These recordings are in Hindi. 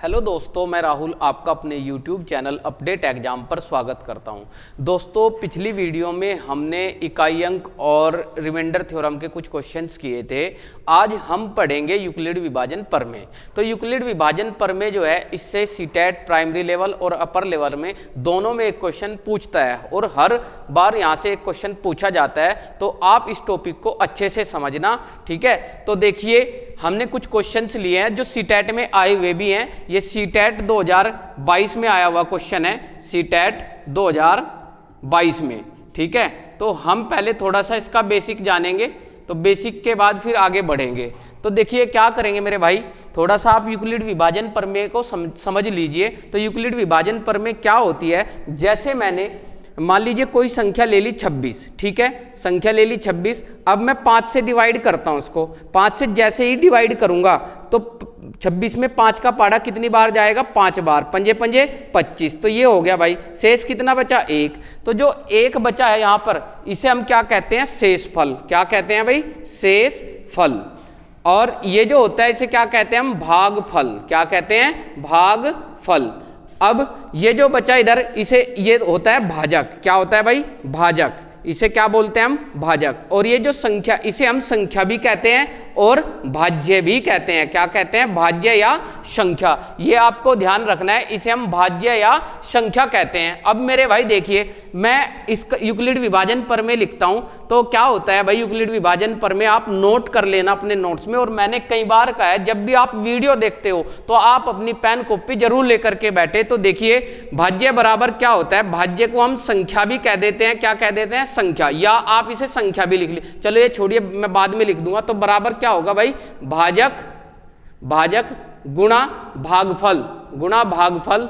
हेलो दोस्तों, मैं राहुल आपका अपने YouTube चैनल अपडेट एग्जाम पर स्वागत करता हूं। दोस्तों, पिछली वीडियो में हमने इकाई अंक और रिमाइंडर थ्योरम के कुछ क्वेश्चंस किए थे। आज हम पढ़ेंगे यूक्लिड विभाजन प्रमेय। तो यूक्लिड विभाजन प्रमेय जो है, इससे सीटेट प्राइमरी लेवल और अपर लेवल में दोनों में एक क्वेश्चन पूछता है और हर बार यहाँ से एक क्वेश्चन पूछा जाता है। तो आप इस टॉपिक को अच्छे से समझना, ठीक है। तो देखिए, हमने कुछ क्वेश्चंस लिए हैं जो सीटेट में आए हुए भी हैं। ये सीटेट 2022 में आया हुआ क्वेश्चन है, सीटेट 2022 में, ठीक है। तो हम पहले थोड़ा सा इसका बेसिक जानेंगे, तो बेसिक के बाद फिर आगे बढ़ेंगे। तो देखिए क्या करेंगे मेरे भाई, थोड़ा सा आप यूक्लिड विभाजन प्रमेय को समझ लीजिए। तो यूक्लिड विभाजन प्रमेय क्या होती है, जैसे मैंने मान लीजिए कोई संख्या ले ली 26, ठीक है, संख्या ले ली 26। अब मैं 5 से डिवाइड करता हूं उसको। 5 से जैसे ही डिवाइड करूंगा तो 26 में 5 का पाड़ा कितनी बार जाएगा, 5 बार, पंजे पंजे 25। तो ये हो गया भाई। शेष कितना बचा, 1। तो जो 1 बचा है यहाँ पर, इसे हम क्या कहते हैं, शेषफल। क्या कहते हैं भाई, शेषफल। और ये जो होता है इसे क्या कहते हैं हम, भागफल। क्या कहते हैं, भागफल। अब ये जो बचा इधर, इसे ये होता है भाजक। क्या होता है भाई, भाजक। इसे क्या बोलते हैं हम, भाजक। और ये जो संख्या, इसे हम संख्या भी कहते हैं और भाज्य भी कहते हैं। क्या कहते हैं, भाज्य या संख्या। ये आपको ध्यान रखना है, इसे हम भाज्य या संख्या कहते हैं। अब मेरे भाई देखिए, मैं इसका यूक्लिड विभाजन प्रमेय लिखता हूं। तो क्या होता है भाई, यूक्लिड विभाजन प्रमेय आप नोट कर लेना अपने नोट्स में। और मैंने कई बार कहा है, जब भी आप वीडियो देखते हो तो आप अपनी पेन कॉपी जरूर लेकर के बैठे। तो देखिए, भाज्य बराबर क्या होता है, भाज्य को हम संख्या भी कह देते हैं। क्या कह देते हैं, संख्या, या आप इसे संख्या भी लिख ली। चलो ये छोड़िए, मैं बाद में लिख दूंगा। तो बराबर क्या होगा भाई, भाजक, भाजक गुणा भागफल, गुणा भागफल,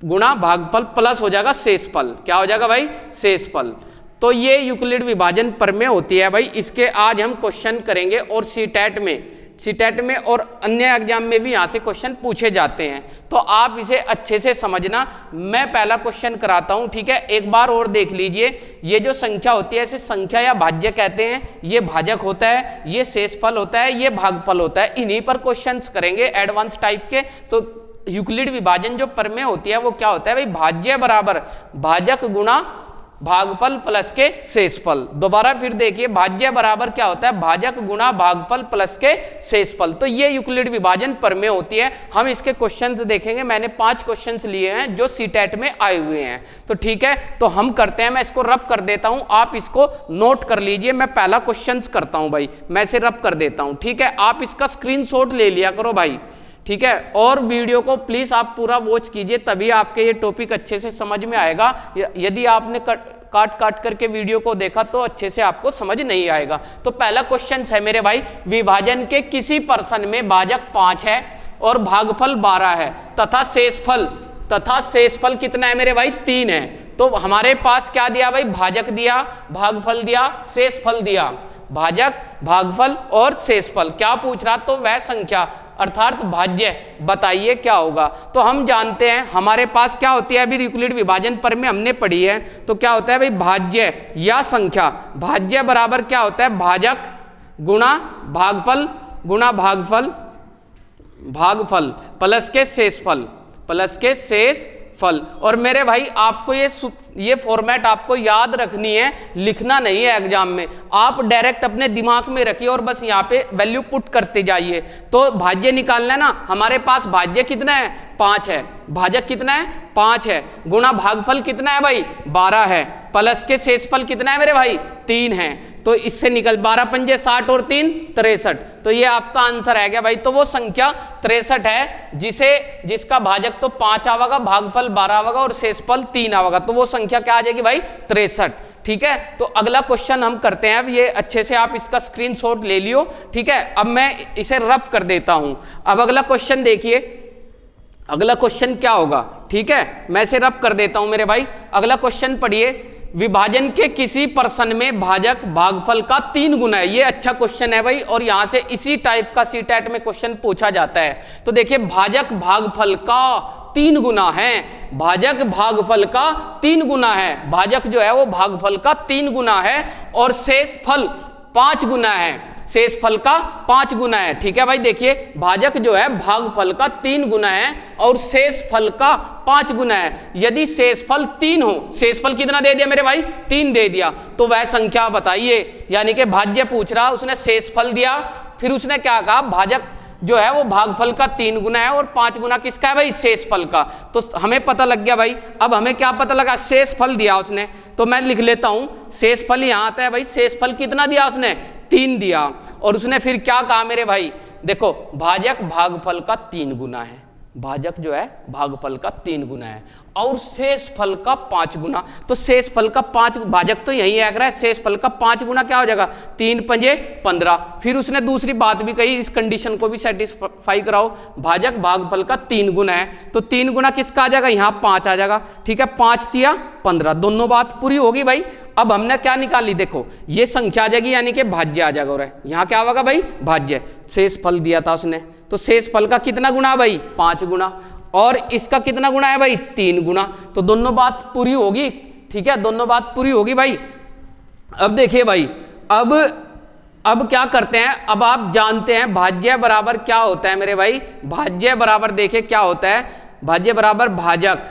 गुणा भागफल प्लस हो जाएगा शेषफल। क्या हो जाएगा भाई, शेषफल। तो ये यूक्लिड विभाजन प्रमेय होती है भाई। इसके आज हम क्वेश्चन करेंगे और सीटेट में और अन्य एग्जाम में भी यहाँ से क्वेश्चन पूछे जाते हैं। तो आप इसे अच्छे से समझना। मैं पहला क्वेश्चन कराता हूँ, ठीक है। एक बार और देख लीजिए, ये जो संख्या होती है इसे संख्या या भाज्य कहते हैं। ये भाजक होता है, ये शेषफल होता है, ये भागफल होता है। इन्हीं पर क्वेश्चंस करेंगे एडवांस टाइप के। तो यूक्लिड विभाजन जो प्रमेय होती है वो क्या होता है भाई, भाज्य बराबर भाजक गुणा भागफल प्लस के शेषफल। दोबारा फिर देखिए, भाज्य बराबर क्या होता है, भाजक गुणा भागफल प्लस के शेषफल। तो ये यूक्लिड विभाजन प्रमेय होती है। हम इसके क्वेश्चंस देखेंगे। मैंने 5 क्वेश्चंस लिए हैं जो सीटेट में आए हुए हैं। तो ठीक है, तो हम करते हैं। मैं इसको रब कर देता हूं, आप इसको नोट कर लीजिए। मैं पहला क्वेश्चन करता हूं भाई, मैं इसे रब कर देता हूं, ठीक है। आप इसका स्क्रीनशॉट ले लिया करो भाई, ठीक है। और वीडियो को प्लीज आप पूरा वॉच कीजिए, तभी आपके ये टॉपिक अच्छे से समझ में आएगा। यदि आपने काट करके वीडियो को देखा तो अच्छे से आपको समझ नहीं आएगा। तो पहला क्वेश्चन है मेरे भाई, विभाजन के किसी पर्सन में भाजक 5 है और भागफल 12 है तथा शेषफल कितना है मेरे भाई, 3 है। तो हमारे पास क्या दिया भाई, भाजक दिया, भागफल दिया, शेषफल दिया। भाजक, भागफल और शेषफल क्या पूछ रहा, तो वह संख्या अर्थात भाज्य बताइए क्या होगा। तो हम जानते हैं हमारे पास क्या होती है, अभी यूक्लिड विभाजन प्रमेय हमने पढ़ी है। तो क्या होता है भाई, भाज्य या संख्या। भाज्य बराबर क्या होता है, भाजक गुणा भागफल, गुणा भागफल, भागफल प्लस के शेषफल, प्लस के शेषफल। और मेरे भाई आपको ये फॉर्मेट आपको याद रखनी है, लिखना नहीं है एग्जाम में। आप डायरेक्ट अपने दिमाग में रखिए और बस यहाँ पे वैल्यू पुट करते जाइए। तो भाज्य निकालना है ना, हमारे पास भाज्य कितना है, 5 है। भाजक कितना है, 5 है। गुणा भागफल कितना है भाई, 12 है। प्लस के शेषफल कितना है मेरे भाई, 3 है। तो इससे निकल 12 पंजे 60 और 3 63। तो ये आपका आंसर है क्या भाई। तो वो संख्या 63 है, जिसका भाजक तो 5 आवेगा, भागफल 12 आवेगा और शेषफल 3 आवेगा। तो वो संख्या क्या आ जाएगी भाई, 63, ठीक है। तो अगला क्वेश्चन हम करते हैं। अब ये अच्छे से आप इसका स्क्रीनशॉट ले लियो, ठीक है। अब मैं इसे रब कर देता हूं। अब अगला क्वेश्चन देखिए, अगला क्वेश्चन क्या होगा, ठीक है। मैं इसे रब कर देता हूं मेरे भाई। अगला क्वेश्चन पढ़िए, विभाजन के किसी पर्सन में भाजक भागफल का 3 गुना है। ये अच्छा क्वेश्चन है भाई, और यहां से इसी टाइप का सीटेट में क्वेश्चन पूछा जाता है। तो देखिए, भाजक भागफल का 3 गुना है, भाजक भागफल का 3 गुना है। भाजक जो है वो भागफल का 3 गुना है और शेषफल 5 गुना है। शेषफल का 5 गुना है। ठीक है भाई, देखिए भाजक जो है भागफल का 3 गुना है और शेषफल का 5 गुना है। यदि शेषफल 3 हो, शेषफल कितना दे दिया मेरे भाई, 3 दे दिया, तो वह संख्या बताइए। यानी कि भाज्य पूछ रहा, उसने शेषफल दिया, फिर उसने क्या कहा, भाजक जो है वो भागफल का 3 गुना है और 5 गुना किसका है भाई, शेषफल का। तो हमें पता लग गया भाई। अब हमें क्या पता लगा, शेषफल दिया उसने, तो मैं लिख लेता हूं शेषफल यहां आता है भाई। शेषफल कितना दिया उसने, 3 दिया, और उसने फिर क्या कहा मेरे भाई, देखो भाजक भागफल का 3 गुना है, भाजक जो है भागफल का 3 गुना है और शेषफल का 5 गुना। तो शेषफल का 5, भाजक तो यही आ रहा है, शेषफल का 5 गुना क्या हो जाएगा, 3 पंजे 15। फिर उसने दूसरी बात भी कही, इस कंडीशन को भी सेटिस्फाई कराओ, भाजक भागफल का 3 गुना है, तो 3 गुना किसका आ जाएगा, यहाँ 5 आ जाएगा। ठीक है, 5 तिया 15, दोनों बात पूरी होगी भाई। अब हमने क्या निकाली, देखो ये संख्या आ जाएगी, यानी कि भाज्य आ जाएगा, और यहाँ क्या होगा भाई, भाज्य। शेषफल दिया था उसने, तो शेषफल का कितना गुना भाई, 5 गुना, और इसका कितना गुना है भाई, 3 गुना। तो दोनों बात पूरी होगी। ठीक है, दोनों बात पूरी होगी भाई। अब देखिए भाई, अब क्या करते हैं, अब आप जानते हैं भाज्य बराबर क्या होता है मेरे भाई, भाज्य बराबर देखिए क्या होता है, भाज्य बराबर भाजक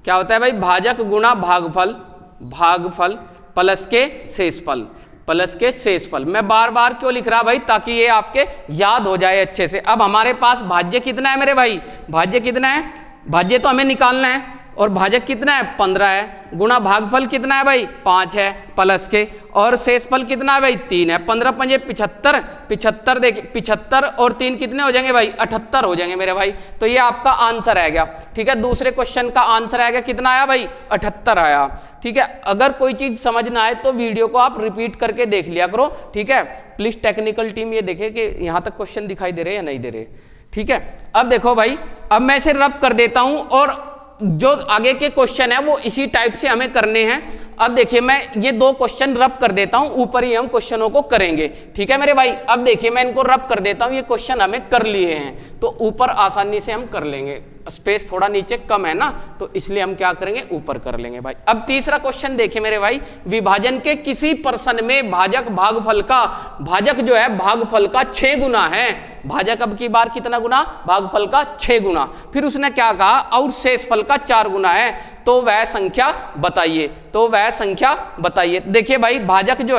क्या होता है भाई, भाजक गुणा भागफल, भागफल प्लस के शेषफल, प्लस के शेषफल। मैं बार बार क्यों लिख रहा भाई, ताकि ये आपके याद हो जाए अच्छे से। अब हमारे पास भाज्य कितना है मेरे भाई, भाज्य कितना है, भाज्य तो हमें निकालना है, और भाजक कितना है, 15 है, गुणा भागफल कितना है भाई, 5 है, प्लस के, और शेषफल कितना है भाई, 3 है। 15 पंजे 75, 75 देखिए 75 और 3 कितने हो जाएंगे भाई, 78 हो जाएंगे मेरे भाई। तो ये आपका आंसर आ गया। ठीक है, दूसरे क्वेश्चन का आंसर आ गया, कितना आया भाई, 78 आया। ठीक है, अगर कोई चीज समझ ना आए तो वीडियो को आप रिपीट करके देख लिया करो। ठीक है, प्लीज टेक्निकल टीम ये देखे कि यहाँ तक क्वेश्चन दिखाई दे रहे या नहीं दे रहे। ठीक है, अब देखो भाई, अब मैं इसे रब कर देता हूं और जो आगे के क्वेश्चन है वो इसी टाइप से हमें करने हैं। अब देखिए मैं ये 2 क्वेश्चन रब कर देता हूं, ऊपर ही हम क्वेश्चनों को करेंगे। ठीक है मेरे भाई, अब देखिए मैं इनको रब कर देता हूं, ये क्वेश्चन हमें कर लिए हैं तो ऊपर आसानी से हम कर लेंगे। स्पेस थोड़ा नीचे कम है ना, तो इसलिए हम क्या करेंगे, ऊपर कर लेंगे भाई। अब तीसरा क्वेश्चन देखिए मेरे भाई, विभाजन के किसी प्रश्न में भाजक भागफल का, भाजक जो है भागफल का 6 गुना है, भाजक अब की बार कितना गुना, भागफल का 6 गुना। फिर उसने क्या कहा, और शेषफल का 4 गुना है, तो वह संख्या बताइए, तो वह संख्या बताइए। देखिए भाई भाजक जो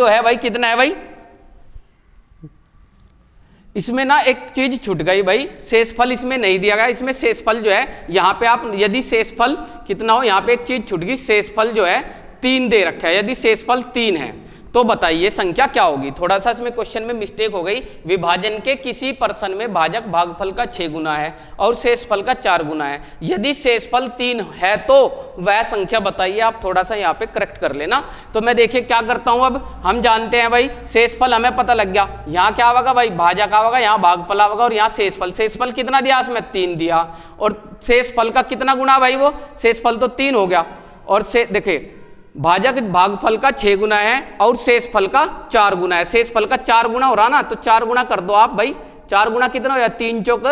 है भाई कितना है भाई, इसमें ना एक चीज छूट गई भाई, शेषफल इसमें नहीं दिया गया। इसमें शेषफल जो है यहाँ पे आप यदि शेषफल कितना हो, यहाँ पे एक चीज छूट गई, शेषफल जो है 3 दे रखा है। यदि शेषफल 3 है तो बताइए संख्या क्या होगी। थोड़ा सा इसमें क्वेश्चन में मिस्टेक हो गई। विभाजन के किसी प्रश्न में भाजक भागफल का 6 गुना है और शेषफल का 4 गुना है। यदि शेषफल 3 है तो वह संख्या बताइए। आप थोड़ा सा यहाँ पे करेक्ट कर लेना। तो मैं देखिए क्या करता हूँ, अब हम जानते हैं भाई शेषफल हमें पता लग गया। यहाँ क्या होगा भाई, भाजक होगा, यहाँ भागफल होगा और यहाँ शेषफल। शेषफल कितना दिया इसमें, 3 दिया, और शेषफल का कितना गुना भाई, वो शेषफल तो 3 हो गया, और से देखिए भाजक भागफल का 6 गुना है और शेषफल का 4 गुना है। शेषफल का 4 गुना हो रहा ना, तो 4 गुना कर दो आप भाई। 4 गुना कितना हो जाए, 3 चौक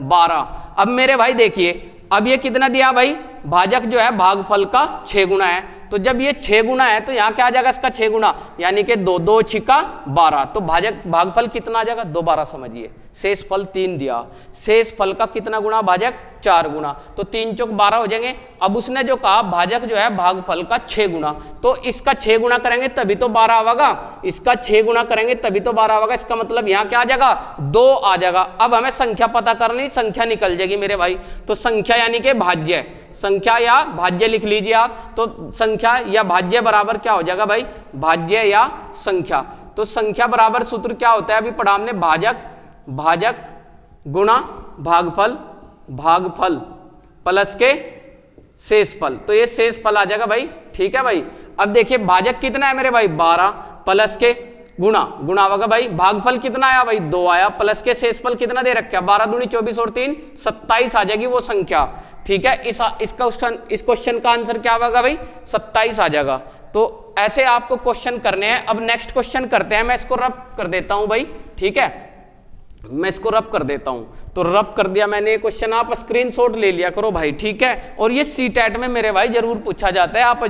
12। अब मेरे भाई देखिए, अब ये कितना दिया भाई, भाजक जो है भागफल का 6 गुना है, तो जब ये 6 गुना है तो यहाँ क्या आ जाएगा इसका 6 गुना, यानी कि 2 2 छिका 12, तो भाजक भागफल कितना आ जाएगा, दोबारा समझिए, शेषफल 3 दिया, शेषफल का कितना गुना, भाजक 4 गुना, तो 3 चौक 12 हो जाएंगे। अब उसने जो कहा भाजक जो है भागफल का 6 गुना, तो इसका 6 गुना करेंगे तभी तो 12 आवेगा, इसका 6 गुना करेंगे तभी तो 12 आवेगा। इसका मतलब यहाँ क्या आ जाएगा, 2 आ जाएगा। अब हमें संख्या पता करनी, संख्या निकल जाएगी मेरे भाई। तो संख्या यानी कि भाज्य, संख्या या भाज्य लिख लीजिए आप। तो संख्या या भाज्य बराबर क्या हो जाएगा भाई, भाज्य या संख्या। तो संख्या बराबर सूत्र क्या होता है, अभी पढ़ा हमने, भाजक गुणा भागफल, भागफल प्लस के शेषफल, तो ये शेषफल आ जाएगा भाई। ठीक है भाई। अब देखिए भाजक कितना है मेरे भाई, 12 प्लस के गुणा होगा भाई, भागफल कितना आया भाई, 2 आया, प्लस के शेषफल कितना दे रखा है, 12 दूनी 24 और 3 27 आ जाएगी वो संख्या। ठीक है, इस क्वेश्चन का आंसर क्या होगा भाई, 27 आ जाएगा। तो ऐसे आपको क्वेश्चन करने हैं। अब नेक्स्ट क्वेश्चन करते हैं, मैं इसको रब कर देता हूं भाई। ठीक है, मैं इसको रब कर देता हूं, तो रब कर दिया मैंने क्वेश्चन, आप स्क्रीनशॉट ले लिया करो भाई, ठीक है। और ये सीटेट में मेरे भाई जरूर पूछा जाता है, आप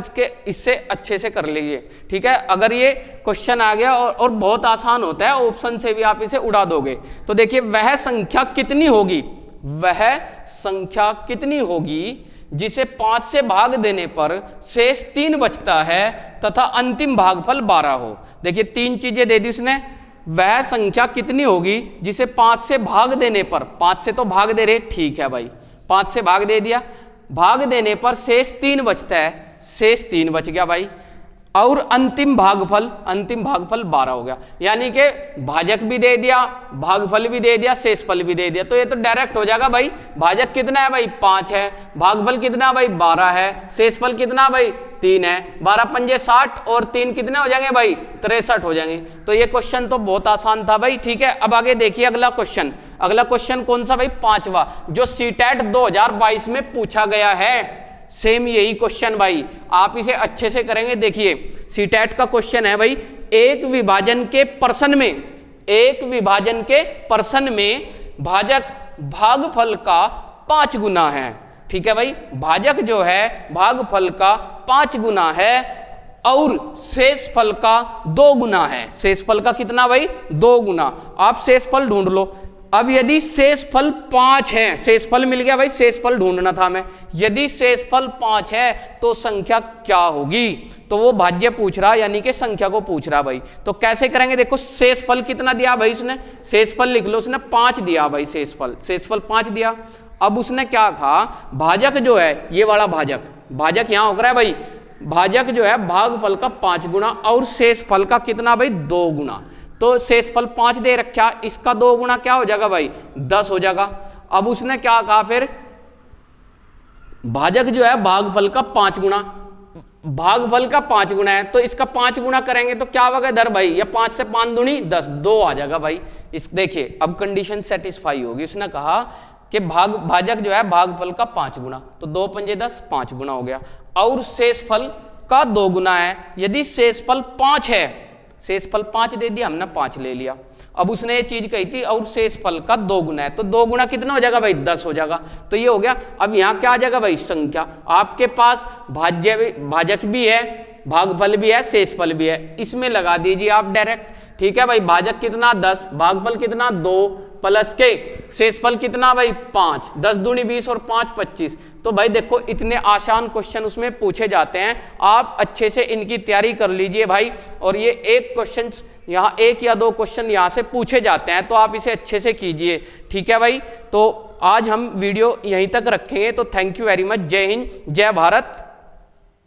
इससे अच्छे से कर लीजिए, ठीक है। अगर ये क्वेश्चन आ गया और बहुत आसान होता है, ऑप्शन से भी आप इसे उड़ा दोगे। तो देखिए, वह संख्या कितनी होगी, वह संख्या कितनी होगी जिसे 5 से भाग देने पर शेष 3 बचता है तथा अंतिम भागफल 12 हो। देखिए 3 चीजें दे दी उसने, वह संख्या कितनी होगी जिसे 5 से भाग देने पर, 5 से तो भाग दे रहे, ठीक है भाई, 5 से भाग दे दिया, भाग देने पर शेष 3 बचता है, शेष 3 बच गया भाई, और अंतिम भागफल 12 हो गया। यानी कि भाजक भी दे दिया, भागफल भी दे दिया, शेषफल भी दे दिया, तो ये तो डायरेक्ट हो जाएगा भाई। भाजक कितना है भाई 5 है, भागफल कितना भाई 12 है, शेषफल कितना भाई 3 है, 12 पंजे 60 और 3 कितने हो जाएंगे भाई 63 हो जाएंगे। तो ये क्वेश्चन तो बहुत आसान था भाई, ठीक है। अब आगे देखिए अगला क्वेश्चन, अगला क्वेश्चन कौन सा भाई 5वां, जो सीटेट 2022 में पूछा गया है। सेम यही क्वेश्चन भाई, आप इसे अच्छे से करेंगे। देखिए सीटेट का क्वेश्चन है भाई, एक विभाजन के पर्सन में, एक विभाजन के पर्सन में भाजक भागफल का 5 गुना है, ठीक है भाई। भाजक जो है भागफल का 5 गुना है और शेषफल का 2 गुना है। शेषफल का कितना भाई 2 गुना। आप शेषफल ढूंढ लो। अब यदि शेषफल 5 है, शेषफल मिल गया भाई, शेषफल ढूंढना था मैं। यदि शेषफल 5 है तो संख्या क्या होगी, तो वो भाज्य पूछ रहा, यानी कि संख्या को पूछ रहा भाई। तो कैसे करेंगे, देखो शेषफल कितना दिया भाई उसने, शेषफल लिख लो, उसने 5 दिया भाई, शेषफल 5 दिया। अब उसने क्या कहा, भाजक जो है ये वाला भाजक, भाजक यहां हो रहा है भाई, भाजक जो है भागफल का 5 गुना और शेषफल का कितना भाई 2 गुना। तो शेषफल 5 दे रखा, इसका 2 गुना क्या हो जाएगा भाई 10 हो जाएगा। अब उसने क्या कहा फिर, भाजक जो है भागफल का 5 गुना, भागफल का 5 गुना है, तो इसका 5 गुना करेंगे तो क्या होगा इधर भाई, या 5 से 5 दूनी 10, 2 आ जाएगा भाई। इस देखिए अब कंडीशन सेटिस्फाई होगी। उसने कहा कि भाजक जो है भागफल का 5 गुना, तो 2 पंजे 10, 5 गुना हो गया, और शेषफल का 2 गुना है। यदि शेषफल 5 है, शेषफल 5 दे दिया हमने, 5 ले लिया। अब उसने ये चीज कही थी और शेषफल का 2 गुना है, तो 2 गुना कितना हो जाएगा भाई 10 हो जाएगा। तो ये हो गया। अब यहाँ क्या आ जाएगा भाई संख्या, आपके पास भाजक भी है, भागफल भी है, शेषफल भी है, इसमें लगा दीजिए आप डायरेक्ट, ठीक है भाई। भाजक कितना 10, भागफल कितना 2 प्लस के शेषफल कितना भाई 5, 10 दूनी 20 और 5 25। तो भाई देखो इतने आसान क्वेश्चन उसमें पूछे जाते हैं, आप अच्छे से इनकी तैयारी कर लीजिए भाई। और ये एक क्वेश्चन यहाँ, 1 या 2 क्वेश्चन यहाँ से पूछे जाते हैं, तो आप इसे अच्छे से कीजिए, ठीक है भाई। तो आज हम वीडियो यहीं तक रखेंगे, तो थैंक यू वेरी मच। जय हिंद, जय भारत।